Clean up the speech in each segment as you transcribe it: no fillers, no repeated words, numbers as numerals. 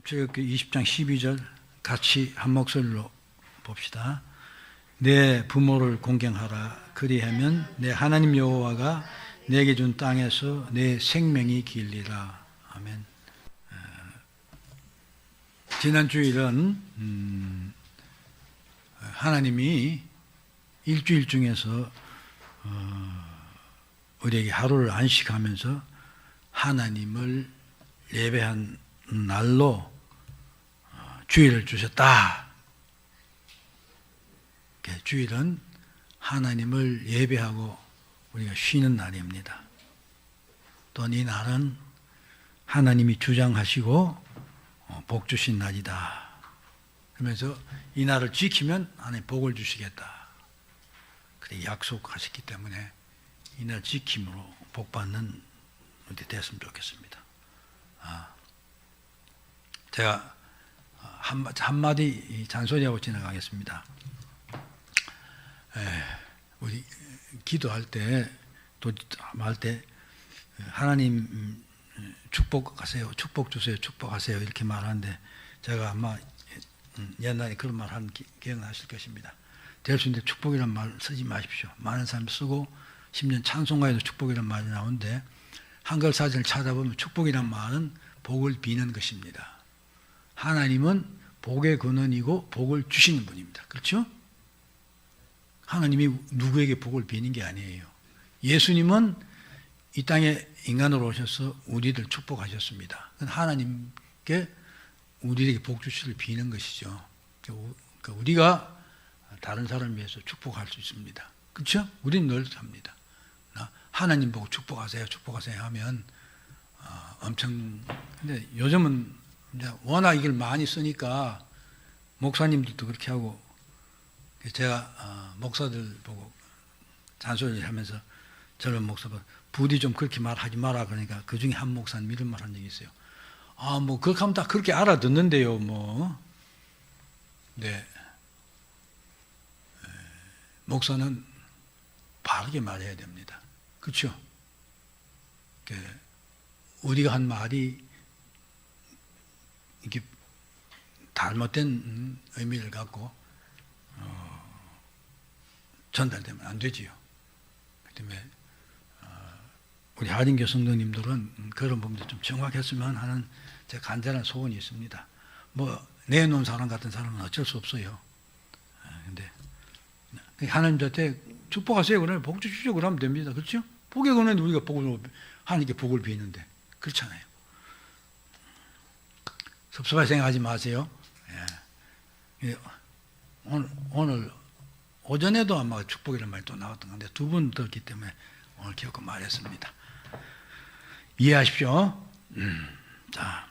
출애굽기 20장 12절 같이 한 목소리로 봅시다. 내 부모를 공경하라. 그리하면 내 하나님 여호와가 내게 준 땅에서 내 생명이 길리라. 아멘. 지난 주일은 하나님이 일주일 중에서 우리에게 하루를 안식하면서 하나님을 예배한 날로 주일을 주셨다. 주일은 하나님을 예배하고 우리가 쉬는 날입니다. 또한 이 날은 하나님이 주장하시고 복 주신 날이다. 그러면서 이 날을 지키면 하나님 복을 주시겠다. 그렇게 약속하셨기 때문에 이 날 지킴으로 복 받는 우리 됐으면 좋겠습니다. 제가 한마디 잔소리하고 지나가겠습니다. 우리 기도할 때, 할 때 하나님 축복하세요, 축복 주세요, 축복하세요 이렇게 말하는데 제가 아마 옛날에 그런 말 한 기억나실 것입니다. 될 수 있는데 축복이라는 말 쓰지 마십시오. 많은 사람이 쓰고 10년 찬송가에도 축복이라는 말이 나오는데 한글 사전을 찾아보면 축복이라는 말은 복을 비는 것입니다. 하나님은 복의 근원이고 복을 주시는 분입니다. 그렇죠? 하나님이 누구에게 복을 비는 게 아니에요. 예수님은 이 땅에 인간으로 오셔서 우리를 축복하셨습니다. 하나님께 우리에게 복 주시를 비는 것이죠. 우리가 다른 사람을 위해서 축복할 수 있습니다. 그렇죠? 우리는 늘 합니다. 하나님 보고 축복하세요, 축복하세요 하면 엄청. 근데 요즘은 이제 워낙 이걸 많이 쓰니까 목사님들도 그렇게 하고, 제가 목사들 보고 잔소리를 하면서 젊은 목사가 부디 좀 그렇게 말하지 마라 그러니까 그 중에 한 목사님 이런 말 한 적이 있어요. 뭐 그렇게 하면 다 그렇게 알아듣는데요, 뭐. 네. 목사는 바르게 말해야 됩니다. 그렇죠? 우리가 한 말이 이렇게 잘못된 의미를 갖고 전달되면 안 되지요. 그 때문에 우리 하린교 성도님들은 그런 부분도 좀 정확했으면 하는 제 간절한 소원이 있습니다. 뭐 내놓은 사람 같은 사람은 어쩔 수 없어요. 근데 하나님 저한테 축복하세요 그러면 복 주시죠 그러면 됩니다. 그렇죠? 복의 근원은 우리가 하나님께 복을 비는데 그렇잖아요. 섭섭하게 생각하지 마세요. 오늘 오전에도 아마 축복이라는 말이 또 나왔던 건데 두 분 들었기 때문에 오늘 기억고 말했습니다. 이해하십시오. 자,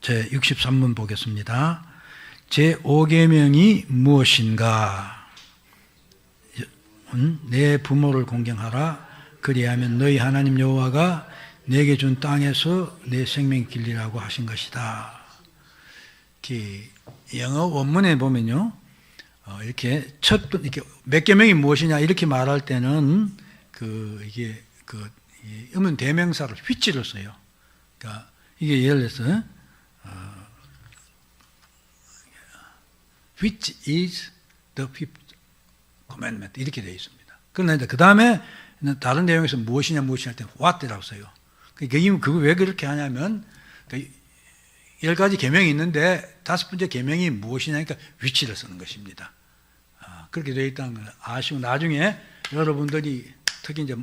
제 63문 보겠습니다. 제 5계명이 무엇인가? 내 부모를 공경하라. 그리하면 너희 하나님 여호와가 내게 준 땅에서 내 생명 길리라고 하신 것이다. 영어 원문에 보면요, 이렇게 이렇게 몇 계명이 무엇이냐 이렇게 말할 때는 이게 의문 대명사를 which를 써요. 그러니까 이게 예를 들어서 which is the fifth commandment 이렇게 되어 있습니다. 그런데 그 다음에 다른 내용에서 무엇이냐 할 때 what이라고 써요. 그거 왜 그렇게 하냐면 10가지 계명이 있는데 5번째 계명이 무엇이냐니까 which를 쓰는 것입니다. 그렇게 되어 있다는 걸 아시고 나중에 여러분들이 특히 이제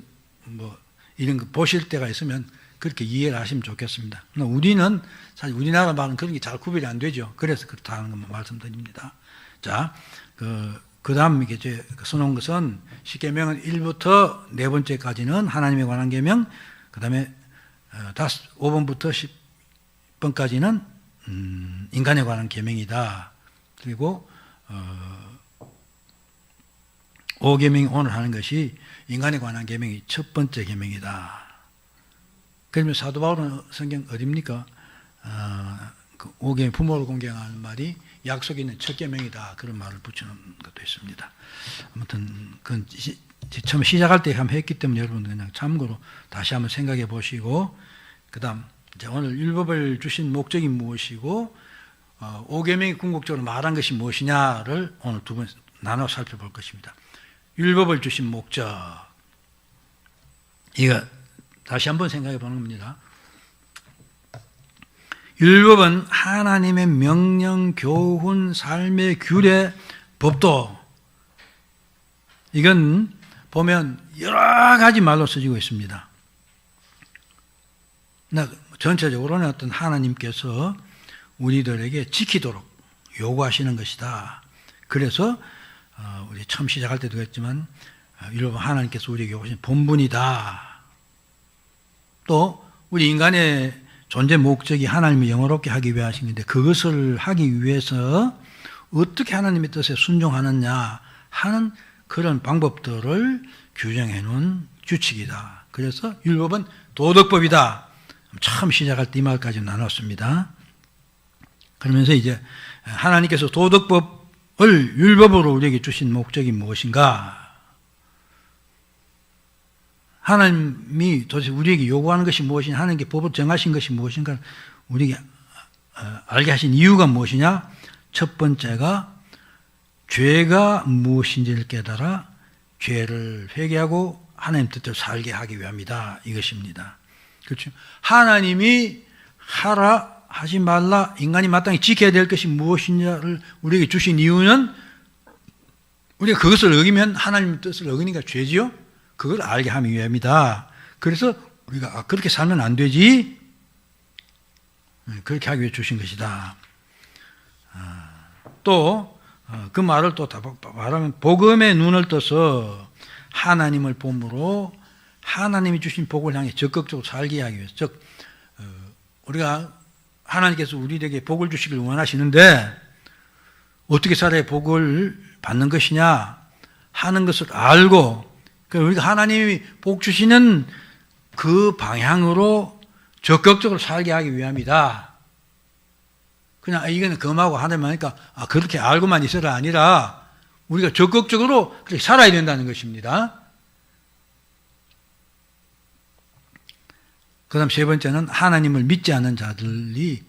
뭐 이런 거 보실 때가 있으면 그렇게 이해를 하시면 좋겠습니다. 우리는 사실 우리나라 말은 그런 게 잘 구별이 안 되죠. 그래서 그렇다는 것만 말씀드립니다. 자, 그 다음 이게 써놓은 것은 10계명은 1부터 4번째까지는 하나님에 관한 계명, 그 다음에 5번부터 10번까지는 인간에 관한 계명이다. 그리고 5계명이 오늘 하는 것이 인간에 관한 계명이 첫 번째 계명이다. 그러면 사도 바울은 성경 어디입니까? 5계명 부모를 공경하는 말이 약속이 있는 첫 계명이다. 그런 말을 붙여놓은 것도 있습니다. 아무튼 그건 처음 시작할 때 한번 했기 때문에 여러분들 그냥 참고로 다시 한번 생각해 보시고 그 다음 자, 오늘 율법을 주신 목적이 무엇이고 5계명이 궁극적으로 말한 것이 무엇이냐를 오늘 두 번 나눠 살펴볼 것입니다. 율법을 주신 목적, 이거 다시 한번 생각해 보는 겁니다. 율법은 하나님의 명령, 교훈, 삶의 규례, 법도, 이건 보면 여러 가지 말로 써지고 있습니다. 전체적으로는 어떤 하나님께서 우리들에게 지키도록 요구하시는 것이다. 그래서 우리 처음 시작할 때도 했지만 율법은 하나님께서 우리에게 요구하신 본분이다. 또 우리 인간의 존재 목적이 하나님을 영화롭게 하기 위하신 건데, 그것을 하기 위해서 어떻게 하나님의 뜻에 순종하느냐 하는 그런 방법들을 규정해 놓은 규칙이다. 그래서 율법은 도덕법이다. 처음 시작할 때 이 말까지 나눴습니다. 그러면서 이제 하나님께서 도덕법을 율법으로 우리에게 주신 목적이 무엇인가? 하나님이 도대체 우리에게 요구하는 것이 무엇이냐, 하나님께 법을 정하신 것이 무엇인가, 우리에게 알게 하신 이유가 무엇이냐? 첫 번째가 죄가 무엇인지를 깨달아 죄를 회개하고 하나님 뜻대로 살게 하기 위함이다. 이것입니다. 그렇죠? 하나님이 하라, 하지 말라, 인간이 마땅히 지켜야 될 것이 무엇이냐를 우리에게 주신 이유는 우리가 그것을 어기면 하나님의 뜻을 어기니까 죄지요? 그걸 알게 하기 위함이다. 그래서 우리가 그렇게 살면 안 되지, 그렇게 하기 위해 주신 것이다. 또 그 말을 또 말하면 복음의 눈을 떠서 하나님을 봄으로 하나님이 주신 복을 향해 적극적으로 살게 하기 위해서, 즉 우리가 하나님께서 우리에게 복을 주시길 원하시는데 어떻게 살아야 복을 받는 것이냐 하는 것을 알고, 우리가 하나님이 복 주시는 그 방향으로 적극적으로 살게 하기 위함이다. 그냥 이거는 금하고 하나님 하니까 그렇게 알고만 있어라 아니라 우리가 적극적으로 그렇게 살아야 된다는 것입니다. 그 다음 세 번째는 하나님을 믿지 않는 자들이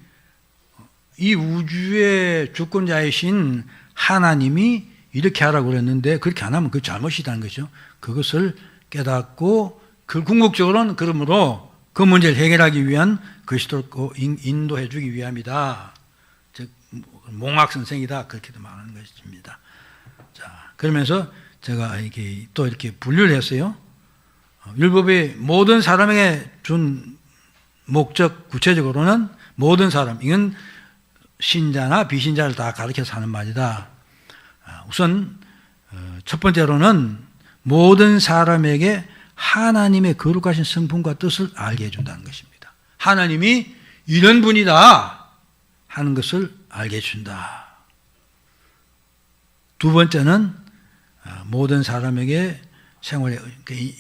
이 우주의 주권자이신 하나님이 이렇게 하라고 그랬는데 그렇게 안 하면 그 잘못이라는 거죠. 그것을 깨닫고 그 궁극적으로는 그러므로 그 문제를 해결하기 위한 그리스도로 인도해 주기 위함이다. 즉 몽학 선생이다. 그렇게도 말하는 것입니다. 자, 그러면서 제가 이렇게 또 이렇게 분류를 했어요. 율법이 모든 사람에게 준 목적, 구체적으로는 모든 사람, 이건 신자나 비신자를 다 가르쳐서 하는 말이다. 우선 첫 번째로는 모든 사람에게 하나님의 거룩하신 성품과 뜻을 알게 해준다는 것입니다. 하나님이 이런 분이다 하는 것을 알게 해준다. 두 번째는 모든 사람에게 생활의,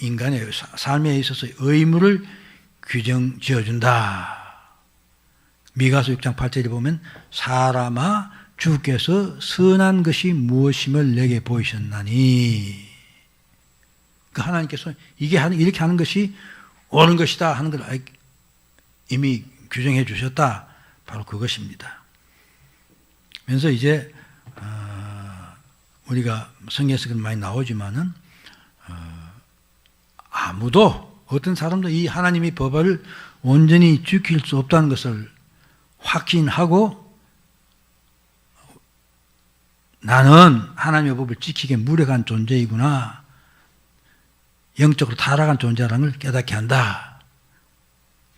인간의 삶에 있어서 의무를 규정 지어준다. 미가서 6장 8절에 보면 사람아 주께서 선한 것이 무엇임을 내게 보이셨나니, 그 하나님께서 이렇게 하는 것이 옳은 것이다 하는 걸 이미 규정해 주셨다. 바로 그것입니다. 그래서 이제 우리가 성경에서 많이 나오지만은 아무도 어떤 사람도 이 하나님의 법을 온전히 지킬 수 없다는 것을 확신하고 나는 하나님의 법을 지키기에 무력한 존재이구나, 영적으로 타락한 존재라는 걸 깨닫게 한다.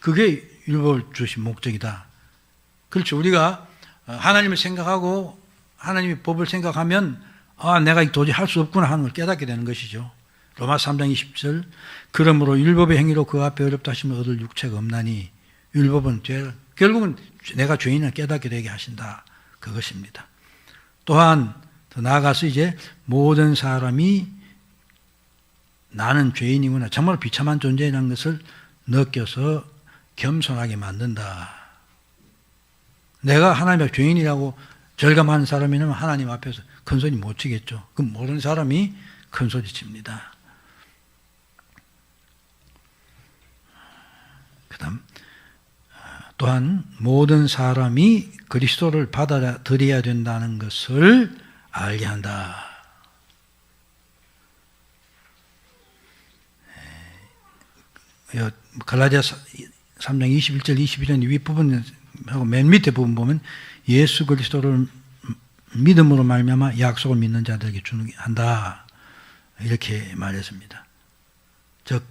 그게 율법을 주신 목적이다. 그렇죠. 우리가 하나님을 생각하고 하나님의 법을 생각하면 내가 도저히 할 수 없구나 하는 걸 깨닫게 되는 것이죠. 로마서 3장 20절 그러므로 율법의 행위로 그 앞에 어렵다 하시면 얻을 육체가 없나니, 율법은 결국은 내가 죄인을 깨닫게 되게 하신다. 그것입니다. 또한 더 나아가서 이제 모든 사람이 나는 죄인이구나, 정말 비참한 존재라는 것을 느껴서 겸손하게 만든다. 내가 하나님의 죄인이라고 절감하는 사람이라면 하나님 앞에서 큰 소리 못 치겠죠. 그럼 모든 사람이 큰 소리 칩니다. 그 다음 또한 모든 사람이 그리스도를 받아들여야 된다는 것을 알게 한다. 갈라디아 3장 21절 22절 윗부분하고 맨 밑에 부분 보면 예수 그리스도를 믿음으로 말미암아 약속을 믿는 자들에게 주는 한다. 이렇게 말했습니다. 즉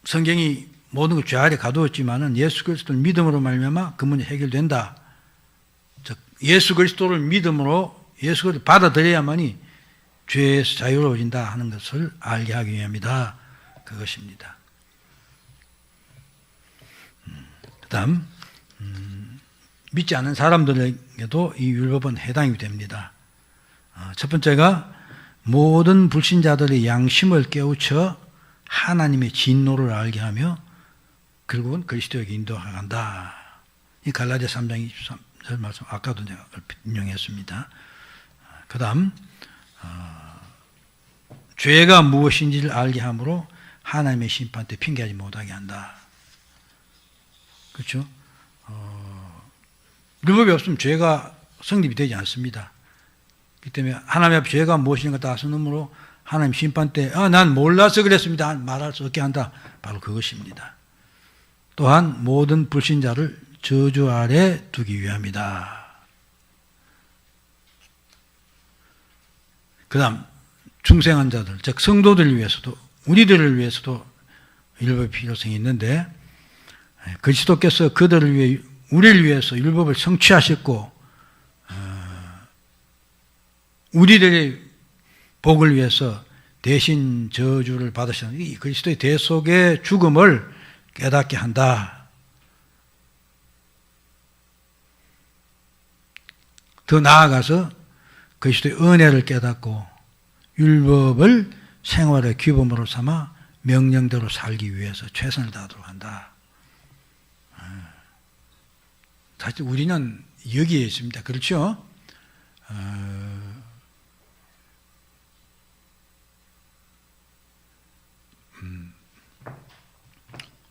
성경이 모든 걸 죄 아래 가두었지만은 예수 그리스도를 믿음으로 말미암아 그 문제 해결된다. 즉 예수 그리스도를 믿음으로 예수 그리스도를 받아들여야만이 죄에서 자유로워진다 하는 것을 알게 하기 위함이다. 그것입니다. 그다음 믿지 않는 사람들에게도 이 율법은 해당이 됩니다. 첫 번째가 모든 불신자들의 양심을 깨우쳐 하나님의 진노를 알게 하며 결국은 그리스도에게 인도한다. 이 갈라디아 3장 23절 말씀 아까도 제가 인용했습니다. 그 다음 죄가 무엇인지를 알게 하므로 하나님의 심판 때 핑계하지 못하게 한다. 그렇죠? 율법이 없으면 죄가 성립이 되지 않습니다. 그렇기 때문에 하나님 앞에 죄가 무엇인가 따서는으로 하나님 심판 때 난 몰라서 그랬습니다. 말할 수 없게 한다. 바로 그것입니다. 또한 모든 불신자를 저주 아래 두기 위함이다. 그 다음 중생한 자들, 즉 성도들을 위해서도 우리들을 위해서도 율법의 필요성이 있는데 그리스도께서 그들을 위해 우리를 위해서 율법을 성취하셨고 우리들의 복을 위해서 대신 저주를 받으시는 이 그리스도의 대속의 죽음을 깨닫게 한다. 더 나아가서 그리스도의 은혜를 깨닫고 율법을 생활의 규범으로 삼아 명령대로 살기 위해서 최선을 다하도록 한다. 사실 우리는 여기에 있습니다. 그렇죠?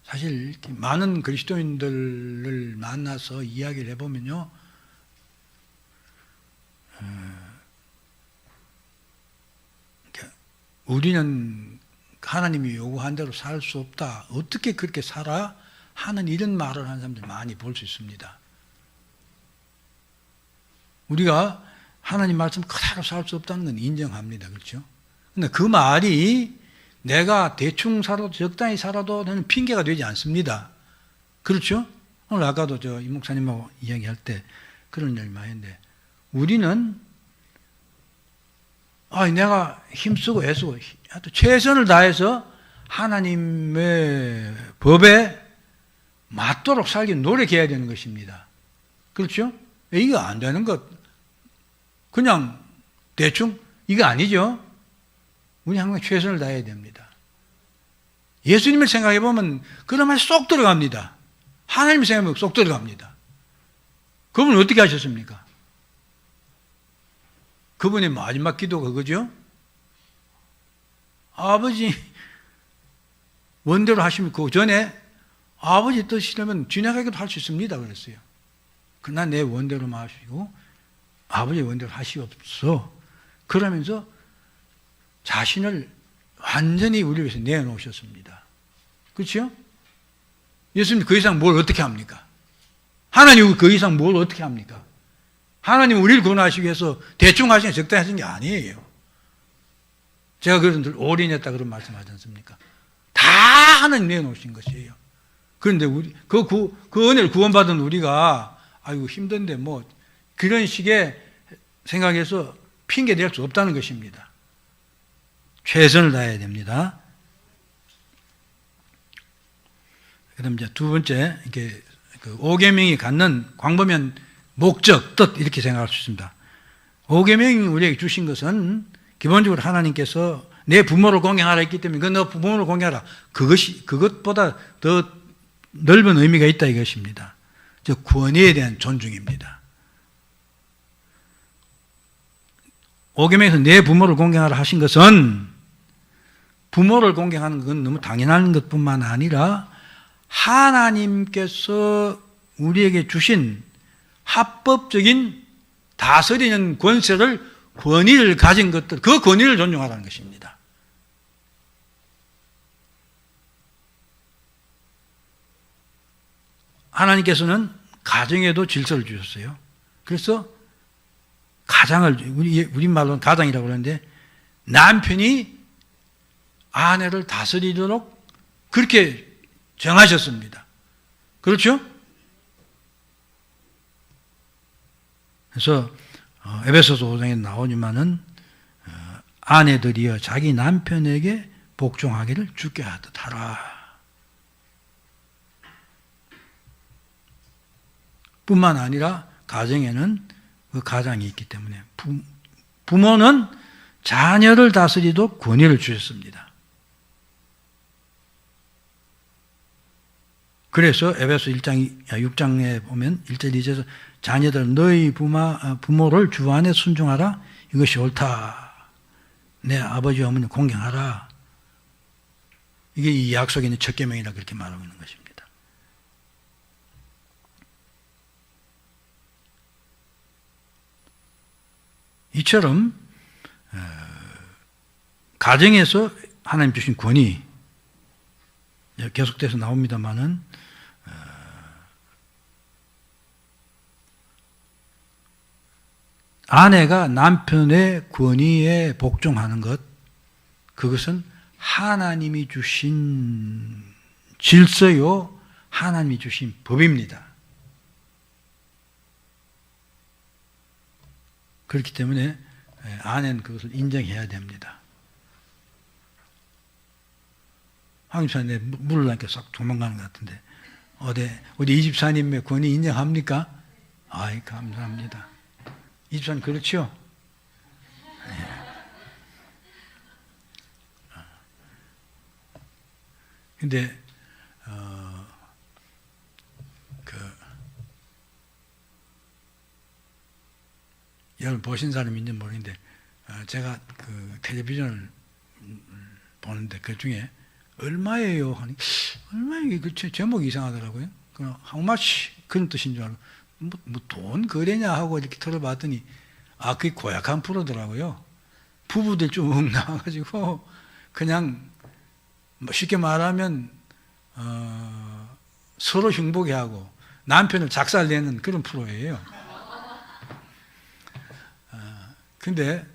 사실 이렇게 많은 그리스도인들을 만나서 이야기를 해보면요, 우리는 하나님이 요구한 대로 살 수 없다. 어떻게 그렇게 살아? 하는 이런 말을 하는 사람들 많이 볼 수 있습니다. 우리가 하나님 말씀 그대로 살 수 없다는 건 인정합니다. 그렇죠? 근데 그 말이 내가 대충 살아도 적당히 살아도 저는 핑계가 되지 않습니다. 그렇죠? 오늘 아까도 이 목사님하고 이야기할 때 그런 얘기 많이 했는데 우리는 내가 힘쓰고 애쓰고 최선을 다해서 하나님의 법에 맞도록 살기 노력해야 되는 것입니다. 그렇죠? 이거 안 되는 것 그냥 대충 이거 아니죠? 우리 항상 최선을 다해야 됩니다. 예수님을 생각해 보면 그런 말 쏙 들어갑니다. 하나님을 생각하면 쏙 들어갑니다. 그분은 어떻게 하셨습니까? 그분의 마지막 기도가 그거죠? 아버지 원대로 하시면 그 전에 아버지 뜻이라면 지나가기도 할 수 있습니다. 그랬어요. 그러나 내 원대로만 하시고 아버지 원대로 하시옵소서. 그러면서 자신을 완전히 우리 위해서 내놓으셨습니다. 그렇죠? 예수님 그 이상 뭘 어떻게 합니까? 하나님 그 이상 뭘 어떻게 합니까? 하나님 우리를 구원하시기 위해서 대충 하시는 적당히 하신 게 아니에요. 제가 그런 들 올인했다 그런 말씀하지 않습니까? 다 하나님 내놓으신 것이에요. 그런데 우리 그 은혜를 구원받은 우리가 아이고 힘든데 뭐 그런 식의 생각에서 핑계 댈 수 없다는 것입니다. 최선을 다해야 됩니다. 그다음 이제 두 번째 이렇게 그 오계명이 갖는 광범위한 목적, 뜻 이렇게 생각할 수 있습니다. 오계명이 우리에게 주신 것은 기본적으로 하나님께서 내 부모를 공경하라 했기 때문에 너 부모를 공경하라. 그것보다 더 넓은 의미가 있다 이것입니다. 즉 권위에 대한 존중입니다. 오계명에서 내 부모를 공경하라 하신 것은 부모를 공경하는 건 너무 당연한 것뿐만 아니라 하나님께서 우리에게 주신 합법적인 다스리는 권위를 가진 것들, 그 권위를 존중하라는 것입니다. 하나님께서는 가정에도 질서를 주셨어요. 그래서 가장을, 우리말로는 가장이라고 그러는데, 남편이 아내를 다스리도록 그렇게 정하셨습니다. 그렇죠? 그래서 에베소서 5장에 나오지만은 아내들이여 자기 남편에게 복종하기를 주께 하듯 하라. 뿐만 아니라 가정에는 그 가장이 있기 때문에 부모는 자녀를 다스리도록 권위를 주셨습니다. 그래서 에베소 6장에 보면 1절 2절에서 자녀들 너희 부모를 주 안에 순종하라. 이것이 옳다. 내 아버지 어머니 공경하라. 이게 이 약속에 있는 첫 계명이라 그렇게 말하고 있는 것입니다. 이처럼 가정에서 하나님 주신 권위 계속돼서 나옵니다만은 아내가 남편의 권위에 복종하는 것, 그것은 하나님이 주신 질서요, 하나님이 주신 법입니다. 그렇기 때문에 아내는 그것을 인정해야 됩니다. 황집사님 물으려니까 싹 도망가는 것 같은데 어디 이집사님의 권위 인정합니까? 아이 감사합니다. 이집사님 그렇죠? 근데 여러분 보신 사람이 있는지 모르겠는데 제가 그 텔레비전을 보는데 그 중에 얼마예요? 하니 얼마예요? 그 제목이 이상하더라고요. 그냥 how much 그런 뜻인 줄 알고 뭐 돈 거래냐 하고 이렇게 들어봤더니 그게 고약한 프로더라고요. 부부들 쭉 나와가지고 그냥 뭐 쉽게 말하면 서로 흉보게 하고 남편을 작살내는 그런 프로예요. 근데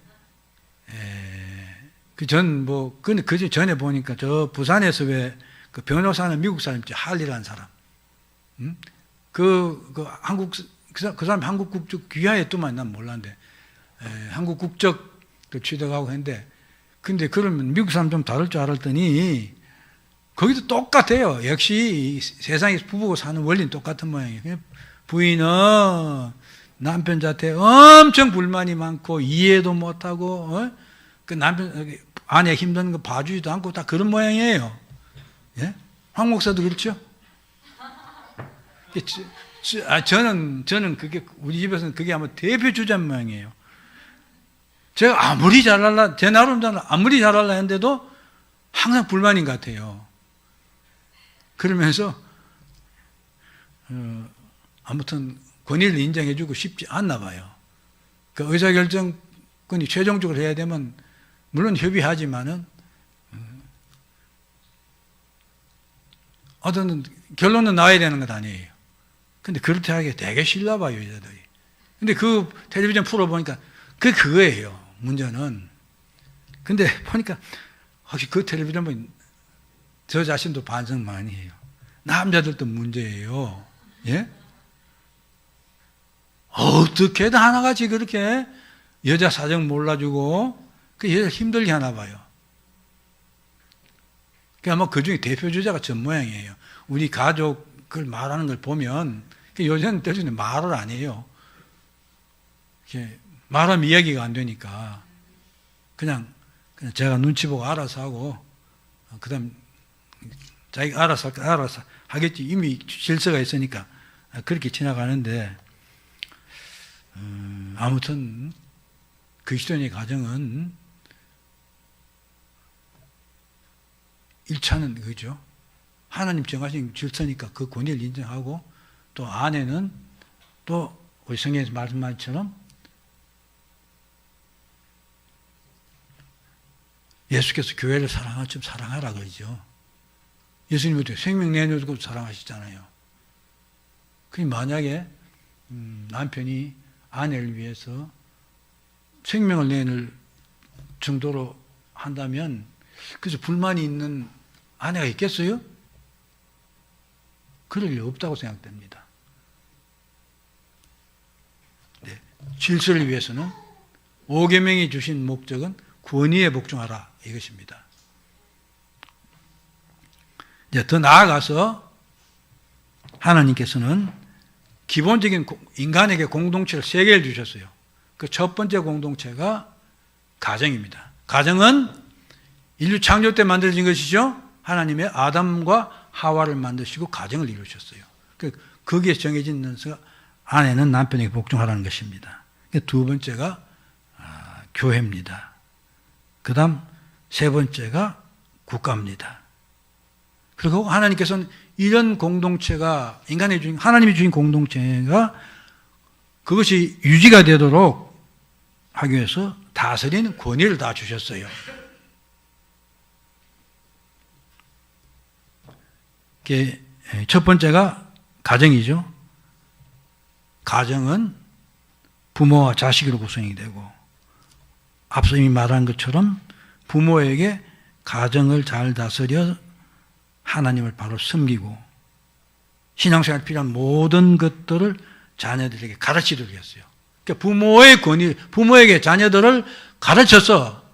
그 전에 보니까 저 부산에서 왜 그 변호사는 미국 사람 있죠. 할리라는 사람. 그 사람 한국 국적 귀하에 또만 난 몰랐는데 한국 국적 취득하고 했는데 근데 그러면 미국 사람 좀 다를 줄 알았더니 거기도 똑같아요. 역시 세상에서 부부가 사는 원리는 똑같은 모양이에요. 부인은 남편 자태 엄청 불만이 많고 이해도 못하고 그 남편 아내 힘든 거 봐주지도 않고 다 그런 모양이에요. 예? 황 목사도 그렇죠? 저는 그게 우리 집에서는 그게 아마 대표 주자 모양이에요. 제가 아무리 잘할라 제 나름대로 아무리 잘할라 했는데도 항상 불만인 것 같아요. 그러면서 아무튼 권위를 인정해주고 싶지 않나 봐요. 그 의사결정권이 최종적으로 해야 되면 물론 협의하지만은 어떤 결론은 나와야 되는 것 아니에요. 근데 그렇게 하기에 되게 싫나 봐요, 여자들이. 근데 그 텔레비전 프로 보니까 그거예요, 문제는. 근데 보니까 혹시 그 텔레비전 보면 저 자신도 반성 많이 해요. 남자들도 문제예요. 예? 어떻게든 하나같이 그렇게 여자 사정 몰라주고 그 여자 힘들게 하나 봐요. 아마 그 중에 대표 주자가 전 모양이에요. 우리 가족을 말하는 걸 보면 요새는 대신에 말을 안 해요. 말하면 이야기가 안 되니까 그냥 제가 눈치 보고 알아서 하고 그다음 자기가 알아서 하겠지. 이미 질서가 있으니까 그렇게 지나가는데 아무튼 그리스도인의 가정은 1차는 그죠. 하나님 정하신 질서니까 그 권위를 인정하고, 또 아내는 또 우리 성경에서 말씀한 것처럼 예수께서 교회를 사랑할 좀 사랑하라 그러죠. 예수님은 생명 내놓고 사랑하시잖아요. 그니 만약에 남편이 아내를 위해서 생명을 내놓을 정도로 한다면 그래서 불만이 있는 아내가 있겠어요? 그럴 일 없다고 생각됩니다. 네. 질서를 위해서는 5계명이 주신 목적은 권위에 복종하라 이것입니다. 이제 더 나아가서 하나님께서는 기본적인 인간에게 공동체를 3개를 주셨어요. 그 첫 번째 공동체가 가정입니다. 가정은 인류 창조 때 만들어진 것이죠. 하나님의 아담과 하와를 만드시고 가정을 이루셨어요. 거기에 정해진 면서 아내는 남편에게 복종하라는 것입니다. 두 번째가 교회입니다. 그 다음 세 번째가 국가입니다. 그리고 하나님께서는 이런 공동체가 하나님이 주신 공동체가 그것이 유지가 되도록 하기 위해서 다스리는 권위를 다 주셨어요. 첫 번째가 가정이죠. 가정은 부모와 자식으로 구성이 되고, 앞서 이미 말한 것처럼 부모에게 가정을 잘 다스려 하나님을 바로 섬기고 신앙생활에 필요한 모든 것들을 자녀들에게 가르치도록 했어요. 그러니까 부모의 권위, 부모에게 자녀들을 가르쳐서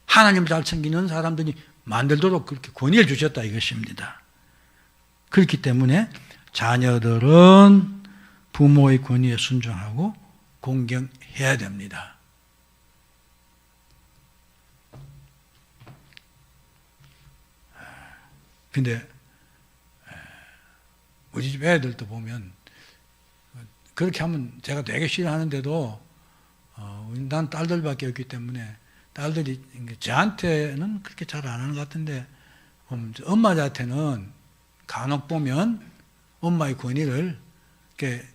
하나님을 잘 섬기는 사람들이 만들도록 그렇게 권위를 주셨다 이것입니다. 그렇기 때문에 자녀들은 부모의 권위에 순종하고 공경해야 됩니다. 근데 우리 집 애들도 보면 그렇게 하면 제가 되게 싫어하는데도 난 딸들밖에 없기 때문에 딸들이 저한테는 그렇게 잘 안 하는 것 같은데 엄마한테는 간혹 보면 엄마의 권위를 이렇게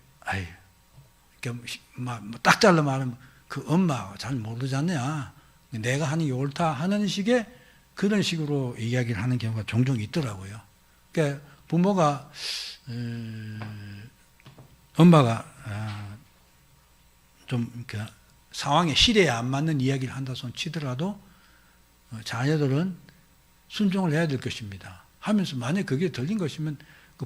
딱 잘라 말하면 그 엄마가 잘 모르지 않냐, 내가 하는 게 옳다 하는 식의 그런 식으로 이야기를 하는 경우가 종종 있더라고요. 그러니까 부모가 엄마가 좀 그러니까 상황에 시대에 안 맞는 이야기를 한다 손 치더라도 자녀들은 순종을 해야 될 것입니다. 하면서 만약 그게 들린 것이면 그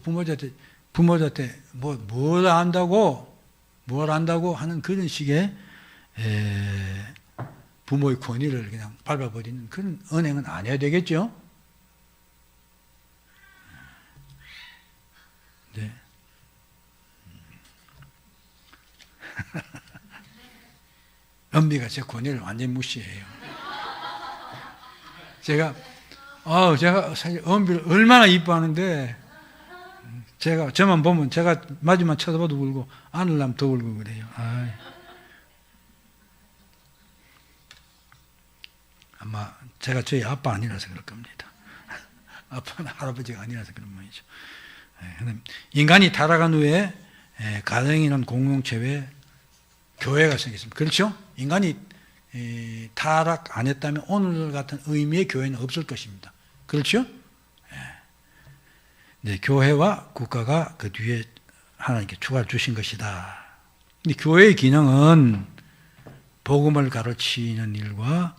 부모들한테 뭘 안다고 하는 그런 식의 부모의 권위를 그냥 밟아버리는 그런 언행은 안 해야 되겠죠? 네. 엄미가 제 권위를 완전히 무시해요. 제가 사실 엄미를 얼마나 이뻐하는데, 저만 보면 제가 마지막 쳐다봐도 울고, 안으려면 더 울고 그래요. 아마 제가 저희 아빠 아니라서 그럴 겁니다. 아빠는 할아버지가 아니라서 그런 모양이죠. 인간이 타락한 후에 가정이라는 공동체 외에 교회가 생겼습니다. 그렇죠? 인간이 타락 안 했다면 오늘 같은 의미의 교회는 없을 것입니다. 그렇죠? 네, 교회와 국가가 그 뒤에 하나님께 추가를 주신 것이다. 근데 교회의 기능은 복음을 가르치는 일과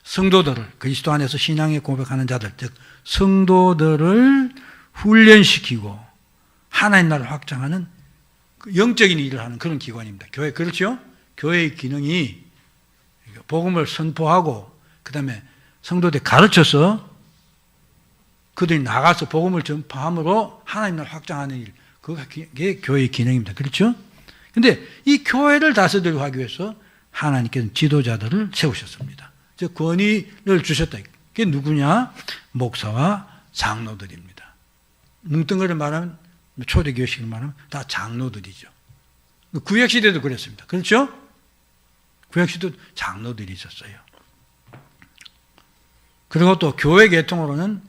성도들을 그리스도 안에서 신앙에 고백하는 자들, 즉 성도들을 훈련시키고 하나님 나라를 확장하는 영적인 일을 하는 그런 기관입니다. 교회, 그렇죠? 교회의 기능이 복음을 선포하고 그 다음에 성도들 가르쳐서 그들이 나가서 복음을 전파함으로 하나님 나라를 확장하는 일, 그게 교회의 기능입니다. 그렇죠? 근데 이 교회를 다스리려고 하기 위해서 하나님께서는 지도자들을 세우셨습니다. 즉 권위를 주셨다. 그게 누구냐? 목사와 장로들입니다. 뭉뚱그려 말하면, 초대교회식으로 말하면 다 장로들이죠. 구약시대도 그랬습니다. 그렇죠? 구약시대도 장로들이 있었어요. 그리고 또 교회 계통으로는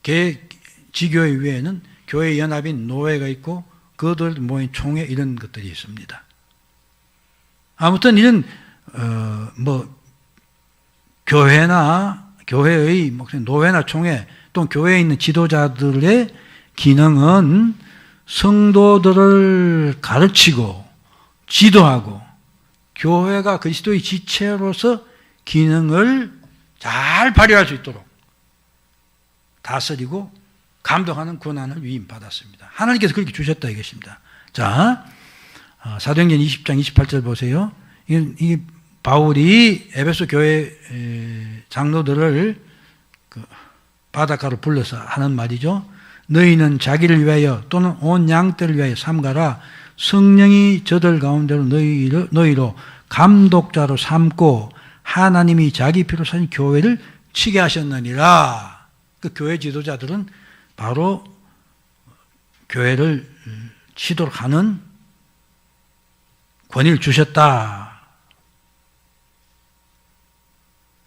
지교회 위에는 교회 연합인 노회가 있고 그들 모인 총회 이런 것들이 있습니다. 아무튼 이런 교회의 노회나 총회 또는 교회에 있는 지도자들의 기능은 성도들을 가르치고 지도하고 교회가 그리스도의 지체로서 기능을 잘 발휘할 수 있도록 다스리고 감독하는 권한을 위임받았습니다. 하나님께서 그렇게 주셨다 이것입니다. 자, 사도행전 20장 28절 보세요. 이 바울이 에베소 교회 장로들을 바닷가로 불러서 하는 말이죠. 너희는 자기를 위하여 또는 온 양떼를 위하여 삼가라. 성령이 저들 가운데로 너희로 감독자로 삼고 하나님이 자기 피로 사신 교회를 치게 하셨느니라. 그 교회 지도자들은 바로 교회를 치도록 하는 권위를 주셨다.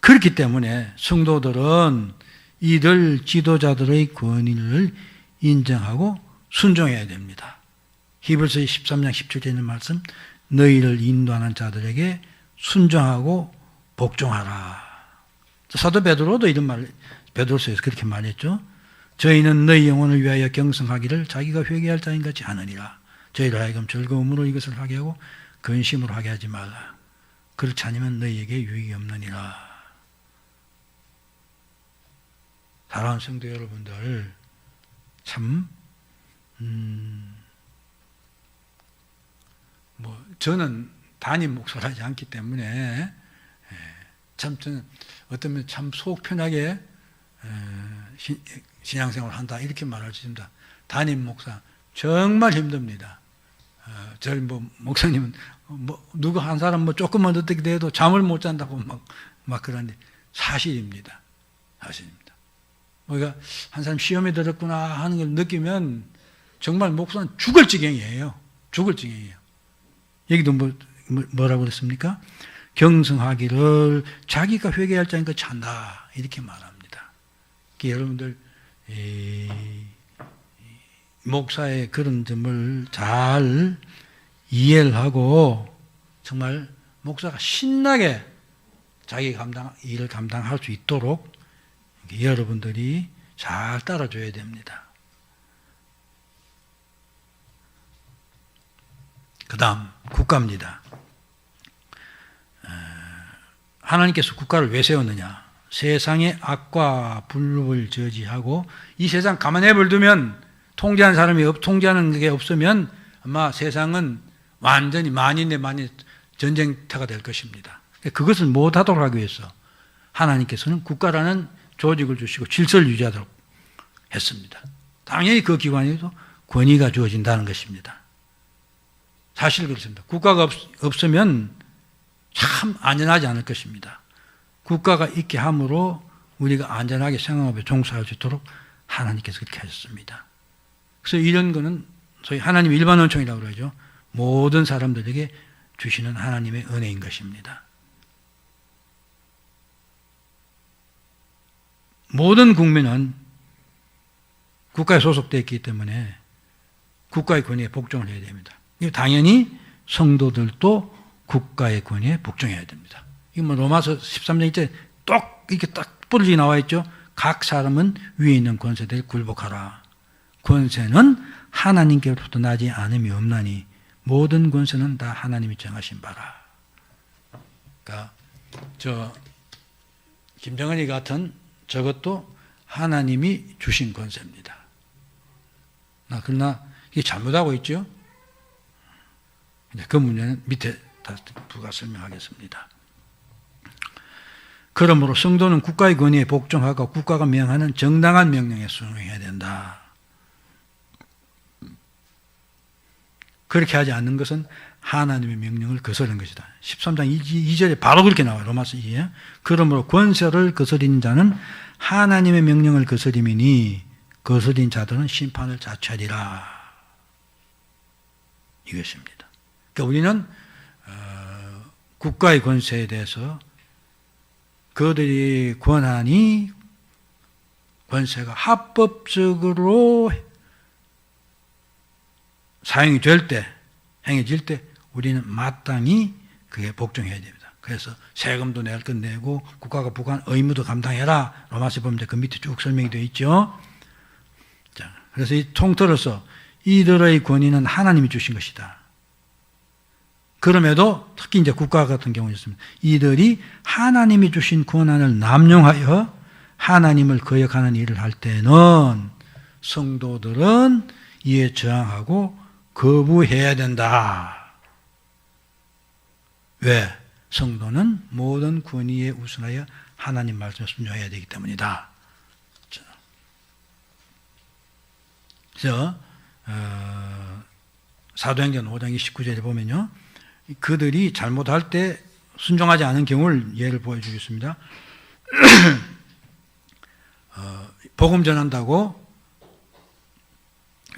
그렇기 때문에 성도들은 이들 지도자들의 권위를 인정하고 순종해야 됩니다. 히브리서 13장 17절에 있는 말씀, 너희를 인도하는 자들에게 순종하고 복종하라. 사도 베드로도 이런 말, 베드로서에서 그렇게 말했죠. 저희는 너희 영혼을 위하여 경성하기를 자기가 회개할 자인 같이 하느니라. 저희를 하여금 즐거움으로 이것을 하게 하고 근심으로 하게 하지 말라. 그렇지 않으면 너희에게 유익이 없느니라. 사랑하는 성도 여러분들, 참 저는 담임 목사를 하지 않기 때문에 참 저는 어쩌면 참 속 편하게 신앙생활을 한다 이렇게 말할 수 있습니다. 담임 목사 정말 힘듭니다. 저희 목사님은 누구 한 사람 조금만 어떻게 돼도 잠을 못 잔다고 막 그러는데 사실입니다. 사실입니다. 우리가 한 사람 시험에 들었구나 하는 걸 느끼면 정말 목사는 죽을 지경이에요. 죽을 지경이에요. 여기도 뭐라고 그랬습니까? 경성하기를 자기가 회개할 자인 것 찬다 이렇게 말합니다. 여러분들 목사의 그런 점을 잘 이해를 하고 정말 목사가 신나게 자기 일을 감당할 수 있도록 여러분들이 잘 따라줘야 됩니다. 그 다음 국가입니다. 하나님께서 국가를 왜 세웠느냐? 세상의 악과 불법을 저지하고 이 세상 가만히 물두면 통제하는 게 없으면 아마 세상은 완전히 만인의 만인 전쟁터가 될 것입니다. 그것을 못하도록 하기 위해서 하나님께서는 국가라는 조직을 주시고 질서를 유지하도록 했습니다. 당연히 그 기관에도 권위가 주어진다는 것입니다. 사실 그렇습니다. 국가가 없으면 참 안전하지 않을 것입니다. 국가가 있게 함으로 우리가 안전하게 생업에 종사할 수 있도록 하나님께서 그렇게 하셨습니다. 그래서 이런 거는 소위 하나님 일반 은총이라고 그러죠. 모든 사람들에게 주시는 하나님의 은혜인 것입니다. 모든 국민은 국가에 소속되어 있기 때문에 국가의 권위에 복종을 해야 됩니다. 당연히 성도들도 국가의 권위에 복종해야 됩니다. 이거 로마서 13장 1절에 똑 이렇게 딱 부르지 나와 있죠. 각 사람은 위에 있는 권세들에 굴복하라. 권세는 하나님께로부터 나지 않음이 없나니 모든 권세는 다 하나님이 정하신 바라. 그러니까 김정은이 같은 저것도 하나님이 주신 권세입니다. 그러나 이게 잘못하고 있죠. 그 문제는 밑에 다시 부가 설명하겠습니다. 그러므로 성도는 국가의 권위에 복종하고 국가가 명하는 정당한 명령에 순종해야 된다. 그렇게 하지 않는 것은 하나님의 명령을 거스르는 것이다. 13장 2절에 바로 그렇게 나와요. 로마서 2에. 그러므로 권세를 거스린 자는 하나님의 명령을 거스림이니 거스린 자들은 심판을 자초하리라. 이것입니다. 그러니까 우리는 국가의 권세에 대해서 그들이 권세가 합법적으로 사용이 될 때, 행해질 때 우리는 마땅히 그게 복종해야 됩니다. 그래서 세금도 낼 건 내고 국가가 부과한 의무도 감당해라. 로마서 보면 그 밑에 쭉 설명이 되어 있죠. 자, 그래서 이 통틀어서 이들의 권위는 하나님이 주신 것이다. 그럼에도 특히 이제 국가 같은 경우였습니다. 이들이 하나님이 주신 권한을 남용하여 하나님을 거역하는 일을 할 때는 성도들은 이에 저항하고 거부해야 된다. 왜? 성도는 모든 권위에 우선하여 하나님 말씀을 순종해야 되기 때문이다. 그래서 사도행전 5장 29절에 보면요, 그들이 잘못할 때 순종하지 않은 경우를 예를 보여주겠습니다. 복음 전한다고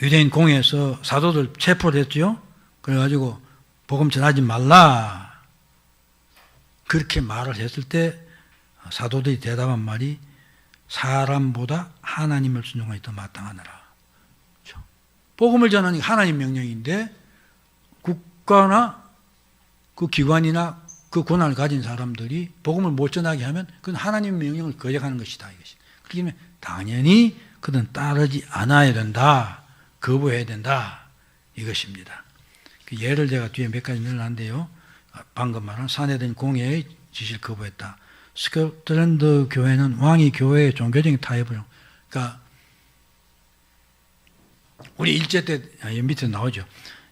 유대인 공회에서 사도들 체포를 했죠. 그래가지고 복음 전하지 말라 그렇게 말을 했을 때 사도들이 대답한 말이 사람보다 하나님을 순종하기 더 마땅하느라. 그렇죠? 복음을 전하는 게 하나님 명령인데 국가나 그 기관이나 그 권한을 가진 사람들이 복음을 못 전하게 하면 그건 하나님 명령을 거역하는 것이다. 이것이. 그렇기 때문에 당연히 그는 따르지 않아야 된다. 거부해야 된다. 이것입니다. 그 예를 제가 뒤에 몇 가지 늘어난데요. 방금 말한 사내된 공회의 지시를 거부했다. 스코틀랜드 교회는 왕이 교회의 종교적인 타협을, 그러니까 우리 일제 때 밑에 나오죠.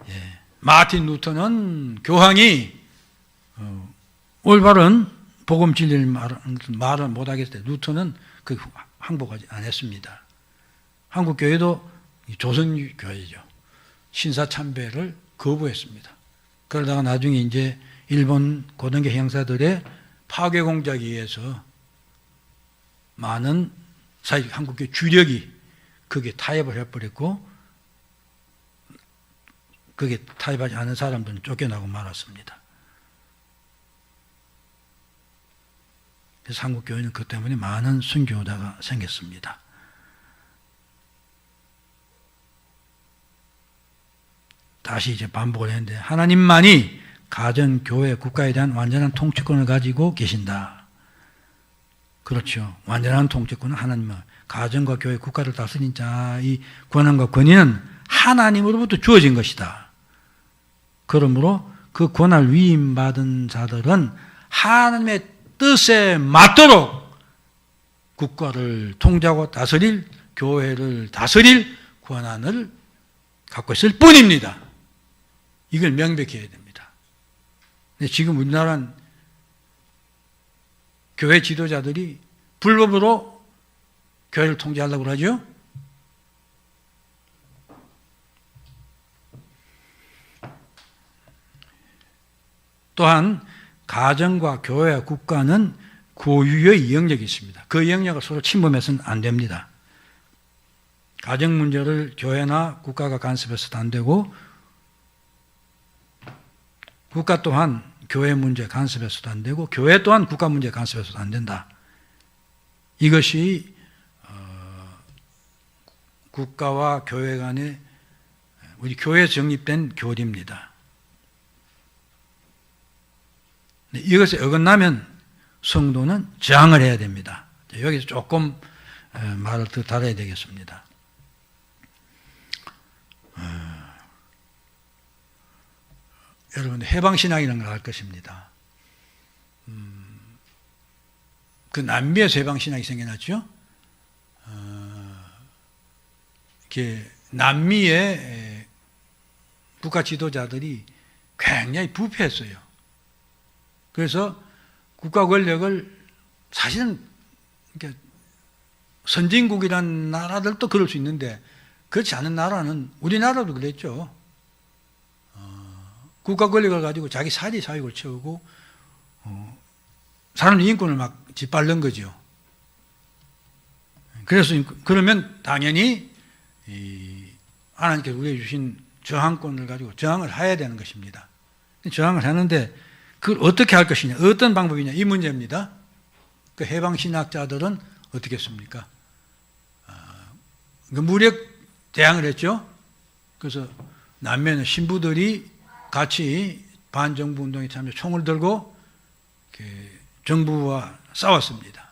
예. 마틴 루터는 교황이 올바른 복음 진리를 말을 못하겠을 때 루터는 그 항복하지 않았습니다. 한국 교회도 조선 교회죠. 신사 참배를 거부했습니다. 그러다가 나중에 이제 일본 고등교 형사들의 파괴 공작에 의해서 많은 사실 한국교회 주력이 거기에 타협을 해버렸고 거기에 타협하지 않은 사람들은 쫓겨나고 말았습니다. 그래서 한국교회는 그 때문에 많은 순교자가 생겼습니다. 다시 이제 반복을 했는데 하나님만이 가정, 교회, 국가에 대한 완전한 통치권을 가지고 계신다. 그렇죠. 완전한 통치권은 하나님만. 가정과 교회, 국가를 다스린 자의 권한과 권위는 하나님으로부터 주어진 것이다. 그러므로 그 권한을 위임받은 자들은 하나님의 뜻에 맞도록 국가를 통제하고 다스릴, 교회를 다스릴 권한을 갖고 있을 뿐입니다. 이걸 명백히 해야 됩니다. 근데 지금 우리나라는 교회 지도자들이 불법으로 교회를 통제하려고 그러죠. 또한 가정과 교회와 국가는 고유의 영역이 있습니다. 그 영역을 서로 침범해서는 안 됩니다. 가정 문제를 교회나 국가가 간섭해서도 안 되고 국가 또한 교회 문제 간섭해서도 안 되고 교회 또한 국가 문제 간섭해서도 안 된다. 이것이 국가와 교회 간의 우리 교회에 정립된 교리입니다. 이것에 어긋나면 성도는 저항을 해야 됩니다. 여기서 조금 말을 더 달아야 되겠습니다. 여러분 해방신앙이라는 걸 알 것입니다. 그 남미에서 해방신앙이 생겨났죠. 이렇게 남미의 국가 지도자들이 굉장히 부패했어요. 그래서 국가 권력을 사실은 그러니까 선진국이란 나라들도 그럴 수 있는데 그렇지 않은 나라는 우리나라도 그랬죠. 국가 권력을 가지고 자기 사리 사욕을 채우고 사람 인권을 막 짓밟는 거죠. 그래서 그러면 당연히 하나님께서 우리에게 주신 저항권을 가지고 저항을 해야 되는 것입니다. 저항을 하는데 그걸 어떻게 할 것이냐, 어떤 방법이냐 이 문제입니다. 그 해방신학자들은 어떻게 했습니까? 무력 대항을 했죠. 그래서 남매는 신부들이 같이 반정부 운동에 참여 총을 들고 정부와 싸웠습니다.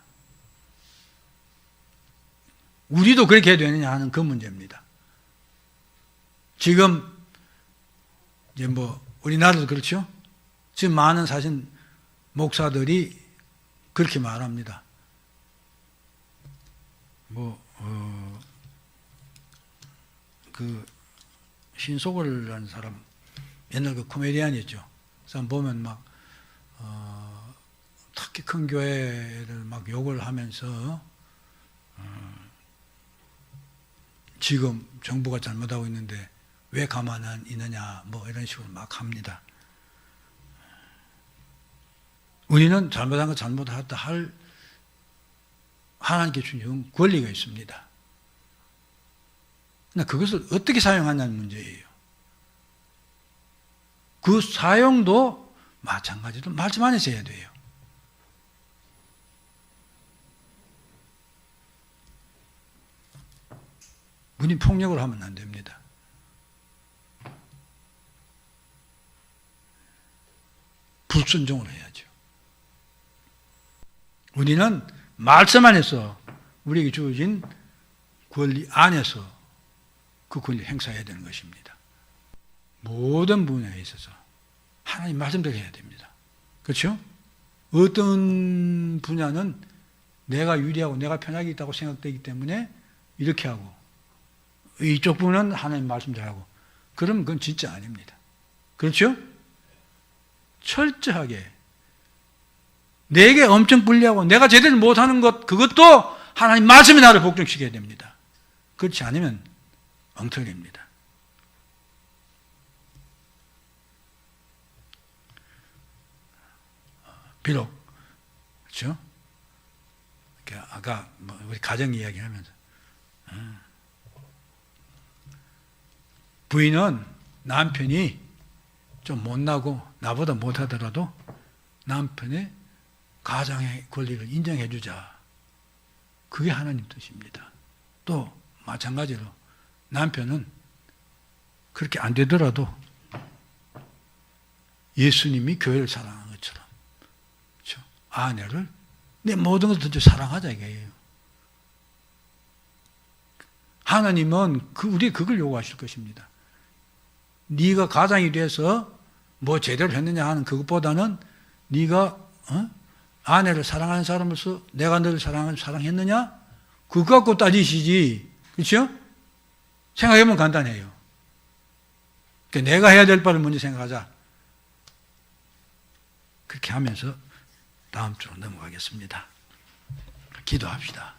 우리도 그렇게 해야 되느냐 하는 그 문제입니다. 지금 이제 우리나라도 그렇죠. 지금 많은 사실 목사들이 그렇게 말합니다. 그 신소골이라는 사람, 옛날 그 코미디언이었죠. 그래서 보면 특히 큰 교회를 막 욕을 하면서 지금 정부가 잘못하고 있는데 왜 가만 있느냐 이런 식으로 막 합니다. 우리는 잘못한 거 잘못하다 할 하나님께 주신 권리가 있습니다. 그러나 그것을 어떻게 사용하냐는 문제예요. 그 사용도 마찬가지로 말씀 안에서 해야 돼요. 우리 폭력을 하면 안 됩니다. 불순종을 해야죠. 우리는 말씀 안에서 우리에게 주어진 권리 안에서 그 권리를 행사해야 되는 것입니다. 모든 분야에 있어서 하나님 말씀대로 해야 됩니다. 그렇죠? 어떤 분야는 내가 유리하고 내가 편하게 있다고 생각되기 때문에 이렇게 하고 이쪽 분은 하나님 말씀대로 하고 그러면 그건 진짜 아닙니다. 그렇죠? 철저하게 내게 엄청 불리하고 내가 제대로 못하는 것 그것도 하나님 말씀이 나를 복종시켜야 됩니다. 그렇지 않으면 엉터리입니다. 비록 그렇죠? 아까 우리 가정 이야기하면서 부인은 남편이 좀 못나고 나보다 못하더라도 남편의 가장의 권리를 인정해 주자. 그게 하나님 뜻입니다. 또 마찬가지로 남편은 그렇게 안 되더라도 예수님이 교회를 사랑하는 것처럼 그렇죠? 아내를 내 모든 것을 던져 사랑하자 이거예요. 하나님은 우리 그걸 요구하실 것입니다. 네가 가장이 돼서 제대로 했느냐 하는 그것보다는 네가 아내를 사랑하는 사람으로서 내가 너를 사랑했느냐? 그거 갖고 따지시지. 그렇죠? 생각해보면 간단해요. 그러니까 내가 해야 될 바를 먼저 생각하자. 그렇게 하면서 다음 주로 넘어가겠습니다. 기도합시다.